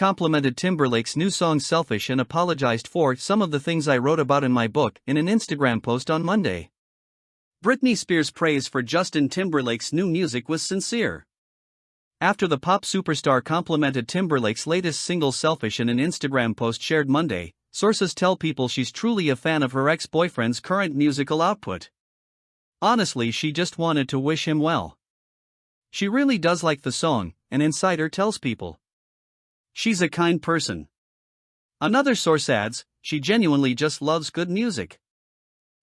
complimented Timberlake's new song Selfish and apologized for some of the things I wrote about in my book in an Instagram post on Monday. Britney Spears' praise for Justin Timberlake's new music was sincere. After the pop superstar complimented Timberlake's latest single Selfish in an Instagram post shared Monday, sources tell People she's truly a fan of her ex-boyfriend's current musical output. Honestly, she just wanted to wish him well. She really does like the song, an insider tells People. She's a kind person. Another source adds, she genuinely just loves good music.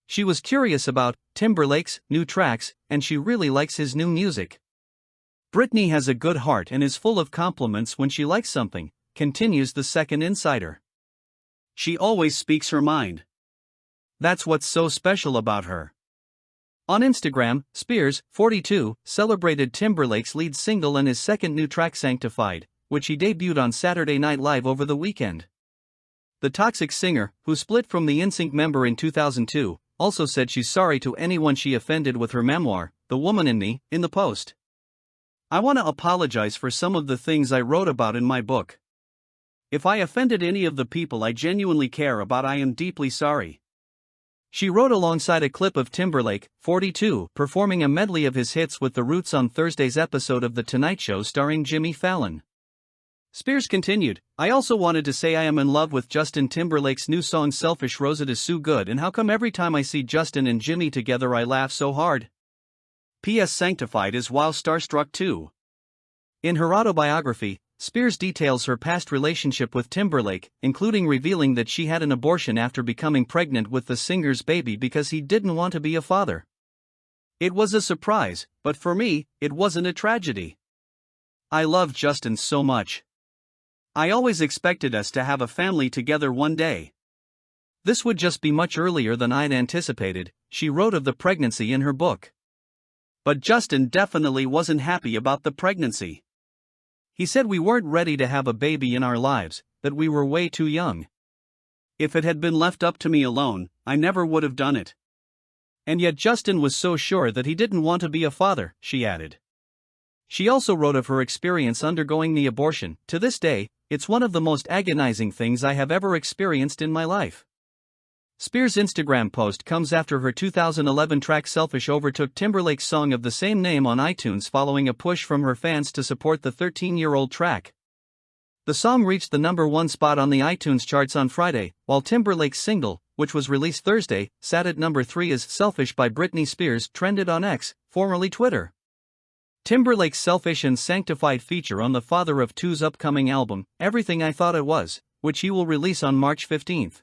She was curious about Timberlake's new tracks, and she really likes his new music. Britney has a good heart and is full of compliments when she likes something, continues the second insider. She always speaks her mind. That's what's so special about her. On Instagram, Spears, 42, celebrated Timberlake's lead single and his second new track Sanctified, which he debuted on Saturday Night Live over the weekend. The Toxic singer, who split from the NSYNC member in 2002, also said she's sorry to anyone she offended with her memoir, The Woman in Me, in the post. I want to apologize for some of the things I wrote about in my book. If I offended any of the people I genuinely care about, I am deeply sorry. She wrote alongside a clip of Timberlake, 42, performing a medley of his hits with The Roots on Thursday's episode of The Tonight Show starring Jimmy Fallon. Spears continued, I also wanted to say I am in love with Justin Timberlake's new song Selfish. Rose, it is so good, and how come every time I see Justin and Jimmy together I laugh so hard? P.S. Sanctified is wow, starstruck too. In her autobiography, Spears details her past relationship with Timberlake, including revealing that she had an abortion after becoming pregnant with the singer's baby because he didn't want to be a father. It was a surprise, but for me, it wasn't a tragedy. I love Justin so much. I always expected us to have a family together one day. This would just be much earlier than I'd anticipated, she wrote of the pregnancy in her book. But Justin definitely wasn't happy about the pregnancy. He said we weren't ready to have a baby in our lives, that we were way too young. If it had been left up to me alone, I never would have done it. And yet Justin was so sure that he didn't want to be a father, she added. She also wrote of her experience undergoing the abortion. To this day, it's one of the most agonizing things I have ever experienced in my life. Spears' Instagram post comes after her 2011 track Selfish overtook Timberlake's song of the same name on iTunes following a push from her fans to support the 13-year-old track. The song reached the #1 spot on the iTunes charts on Friday, while Timberlake's single, which was released Thursday, sat at number 3 as Selfish by Britney Spears trended on X, formerly Twitter. Timberlake's Selfish and Sanctified feature on the father of two's upcoming album, Everything I Thought It Was, which he will release on March 15.